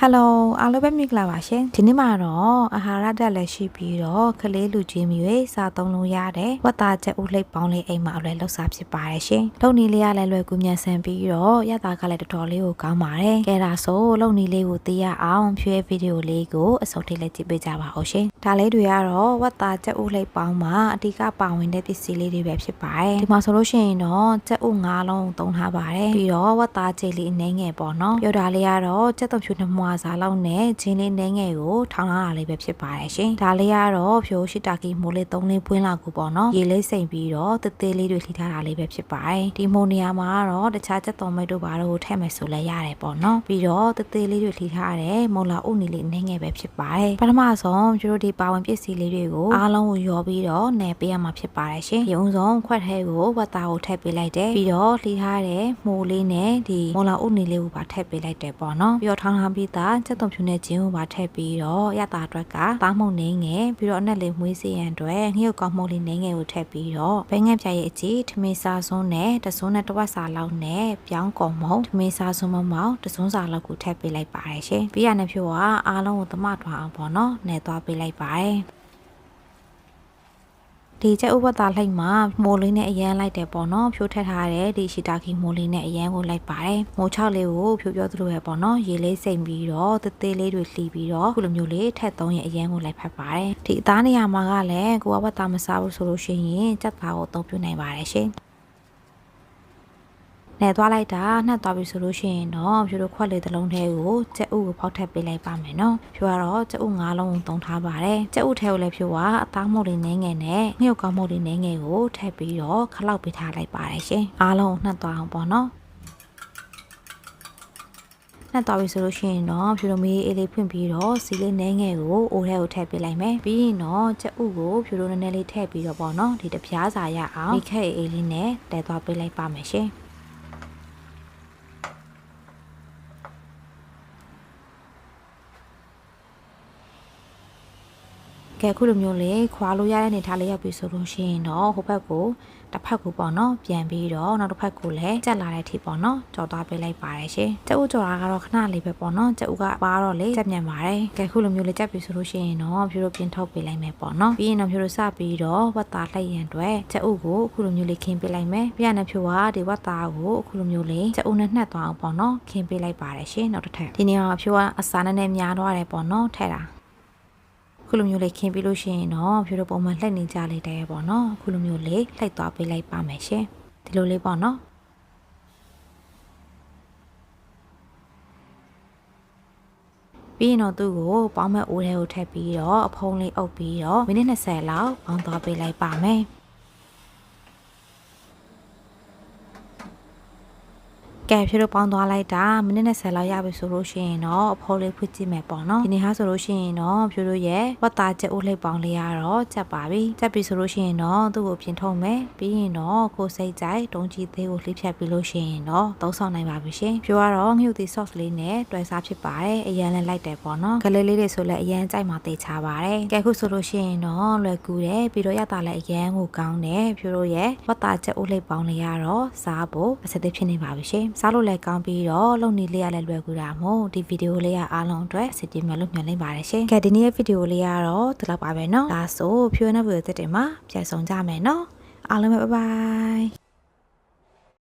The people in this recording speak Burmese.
Hello အားလုံးပဲမင်္ဂလာပါရှင်ဒီနေ့မှာတော့အာဟာရဓာတ်လည်းရှိပြီးတော့ကလေးလူကြီးမျိုးစားသုံးလို့ရတဲ့ဝတ်သားချက်ဥလိပ်ပေါင်းလေးအိမ်မှာအလွယ်လောက်စားဖြစ်ပါတယ်ရှင်လုံနီလေးကလည်းလွယ်ကူမြန်ဆန်ပြီးတော့ရတာကလည်းတော်တော်လေးကိုကောင်းပါတယ်ကဲဒါဆိုလုံနီလေးကိုသိရအောင်ဖြွေးဗီဒီယိုလေးကိုအဆုံးထိလိုက်ကြည့်ပေးကြပါဦးရှင်ဒါလေးတွေကတော့ဝတ်သားချက်ဥလိပ်ပေါင်းမှာအဓိကပါဝင်တဲ့ပစ္စည်းလေးတွေပဲဖြစ်ပါတယ်ဒီမှာဆိုလို့ရှိရင်တော့ချက်ဥ9လုံးသုံးထားပါတယ်ပြီးတော့ဝတ်သားချိတ်လေးအနှဲငယ်ပေါ့နော်ပြောတာလေးကတော့ချက်သွန်ဖြူနှမွာစားလောက်နဲ့ချင်းလေးနှဲငယ်ကိုထောင်းလာတာလေးပဲဖြစ်ပါတယ်ရှင်ဒါလေးကတော့ဖြိုးရှိတာကီမိုးလေး3လေးပွင်းလာကိုပေါ့နော်ရေလေးစိမ်ပြီးတော့တသေးလေးတွေလှီထားတာလေးပဲဖြစ်ပါတယ်ဒီမိုနေရာမှာတော့တခြားချက်သွန်မိတ်တို့ဘာလို့ထည့်မယ်ဆိုလဲရတယ်ပေါ့နော်ပြီးတော့တသေးလေးတွေလှီထားတယ်မုံလာဥနီလေးနှဲငယ်ပဲဖြစ်ပါတယ်ပထမဆုံးကျတို့ဒီပါဝင်ပစ္စည်းလေးတွေကိုအားလုံးကိုရောပြီးတော့နယ်ပေးရမှာဖြစ်ပါတယ်ရှင်ရုံဆုံးခွက်ထဲကိုဝတ်သားကိုထည့်ပေးလိုက်တယ်ပြီးတော့လှီထားတဲ့မိုးလေးနဲ့ဒီမုံလာဥနီလေးကိုပါထည့်ပေးလိုက်တယ်ပေါ့နော်ပြီးတော့ထောင်းထားပြီးသားချက်သွန်ဖြူနဲ့ဂျင်းကိုပါထည့်ပြီးတော့ရတာအတွက်ကသားမှုန့်နေငယ်ပြီးတော့အနက်လေးမွေးစေရန်အတွက်ငှက်ကောက်မှုန့်လေးနေငယ်ကိုထည့်ပြီးတော့ဘဲငှက်ပြရဲ့အကြီးထမင်းစားစွန်းနဲ့တစွန်းနဲ့တစ်ဝက်စာလောက်နဲ့ပြောင်းကုန်မုံထမင်းစားစွန်းမောင်တစွန်းစာလောက်ကိုထည့်ပေးလိုက်ပါတယ်ရှင်ပြီးရတဲ့ဖြိုးကအားလုံးကိုသမထွားအောင်ပေါ့နော်နယ်သွားပေးလိုက်ပါတယ်ဒီချက်ဥပဒါလိုက်မှာမိုးလေးနဲ့အရန်လိုက်တယ်ပေါ့နော်ဖြိုးထက်ထားတဲ့ဒီရှီတာကီမိုးလေးနဲ့အရန်ကိုလိုက်ပါတယ်မိုး6လေးကိုဖြိုးပြောသလိုပဲပေါ့နော်ရေလေးစိမ်ပြီးတော့တသေးလေးတွေလှီပြီးတော့ခုလိုမျိုးလေးထက်3ရဲ့အရန်ကိုလိုက်ဖက်ပါတယ်ဒီအသားနေရာမှာကလည်းကိုကဝတ်သားမစားဘူးဆိုလို့ရှိရင်ကြက်သားကိုအသုံးပြုနိုင်ပါတယ်ရှင်နယ်သွားလိုက်တာနှက်သွားပြီဆိုလို့ရှိရင်တော့ဖြိုးတို့ခွက်လေးတစ်လုံးထဲကိုကြက်ဥကိုဖောက်ထပ်ပေးလိုက်ပါမယ်နော်ဖြိုးကတော့ကြက်ဥ9လုံးသုံးထားပါတယ်ကြက်ဥထဲကိုလည်းဖြိုးကအသားမှုတ်လေးနည်းငယ်နဲ့ငှက်ကောက်မှုတ်လေးနည်းငယ်ကိုထည့်ပြီးတော့ခလောက်ပေးထားလိုက်ပါတယ်ရှင်အားလုံးနှက်သွားအောင်ပေါ့နော်နှက်သွားပြီဆိုလို့ရှိရင်တော့ဖြိုးတို့မေးအေးလေးဖွင့်ပြီးတော့စီလေးနည်းငယ်ကိုအိုးထဲကိုထည့်ပေးလိုက်မယ်ပြီးရင်တော့ကြက်ဥကိုဖြိုးတို့နည်းနည်းလေးထည့်ပြီးတော့ပေါ့နော်ဒီတပြားစာရအောင်မိခဲအေးလေးနဲ့တဲသွားပေးလိုက်ပါမယ်ရှင်ကဲခုလိုမျိုးလေးခွာလို့ရတဲ့နေထားလေးရောက်ပြီဆိုလို့ရှိရင်တော့ဟိုဘက်ကိုတစ်ဖက်ကိုပေါ့နော်ပြန်ပြီးတော့နောက်တစ်ဖက်ကိုလည်းကြက်လာတဲ့အထိပေါ့နော်ကြော်သွားပေးလိုက်ပါတယ်ရှင်ကြက်ဥကြော်တာကတော့ခဏလေးပဲပေါ့နော်ကြက်ဥကပါတော့လေကြက်မြန်ပါတယ်ကဲခုလိုမျိုးလေးကြက်ပြီဆိုလို့ရှိရင်တော့ဖြိုးတို့ပြင်ထုတ်ပေးလိုက်မယ်ပေါ့နော်ပြီးရင်တော့ဖြိုးတို့စပြီးတော့ဝတ်သားလှည့်ရန်အတွက်ကြက်ဥကိုခုလိုမျိုးလေးခင်းပေးလိုက်မယ်ပြီးရတဲ့ဖြိုးကဒီဝတ်သားကိုခုလိုမျိုးလေးကြက်ဥနဲ့နှက်သွားအောင်ပေါ့နော်ခင်းပေးလိုက်ပါတယ်ရှင်နောက်တစ်ထပ်ဒီနေ့ကဖြိုးကအစားနဲ့များသွားတယ်ပေါ့နော်ထဲတာခုလိုမျိုးလေးခင်းပြီးလို့ရှိရင်တော့ဖြိုးတို့ပုံမှန်လှည့်နေကြလေတဲ့ပေါ့နော်ခုလိုမျိုးလေးလှည့်သွားပေးလိုက်ပါမယ်ရှင်ဒီလိုလေးပေါ့နော်ပြီးရင်တော့သူ့ကိုပေါင်းမဲ့အိုးထဲကိုထည့်ပြီးတော့အဖုံးလေးအုပ်ပြီးတော့မိနစ်20လောက်ပေါင်းသွားပေးလိုက်ပါမယ်ကဲဖြိုးတို့ပေါင်းသွားလိုက်တာမိနစ်20လောက်ရပြီဆိုလို့ရှိရင်တော့အဖိုးလေးဖွင့်ကြည့်မယ်ပေါ့နော်ဒီနေ့ဟာဆိုလို့ရှိရင်တော့ဖြိုးတို့ရဲ့ဝတ်သားချက်ဥလိပ်ပေါင်းလေးကတော့ချက်ပါပြီချက်ပြီဆိုလို့ရှိရင်တော့သူ့ကိုပြင်ထုတ်မယ်ပြီးရင်တော့ကိုစိတ်ကြိုက်တုံးကြီးသေးကိုလှိဖြတ်ပြီးလို့ရှိရင်တော့သုံးဆောင်နိုင်ပါပြီရှင်ဖြိုးကတော့ငှက်သီး sauce လေးနဲ့တွဲစားဖြစ်ပါတယ်အရန်လည်းလိုက်တယ်ပေါ့နော်ကလေးလေးတွေဆိုလည်းအရန်ကြိုက်မှတေချပါတယ်ကဲခုဆိုလို့ရှိရင်တော့လွယ်ကူတယ်ပြီးတော့ရတာလည်းအရန်ကိုကောင်းတယ်ဖြိုးတို့ရဲ့ဝတ်သားချက်ဥလိပ်ပေါင်းလေးကတော့စားဖို့အဆက်သေးဖြစ်နေပါပြီရှင်စားလို့လည်းကောင်းပြီးတော့လုံနေလေးရလည်းလွယ်ကူတာမို့ဒီဗီဒီယိုလေးကအားလုံးအတွက်အဆင်ပြေမယ်လို့မျှော်လင့်ပါတယ်ရှင်။ကဲဒီနေ့ရဲ့ဗီဒီယိုလေးကတော့ဒီလောက်ပါပဲเนาะ။ဒါဆိုဖြိုးနေဖို့တဲ့တင်မှာပြန်ဆောင်ကြမယ်เนาะ။အားလုံးပဲ bye bye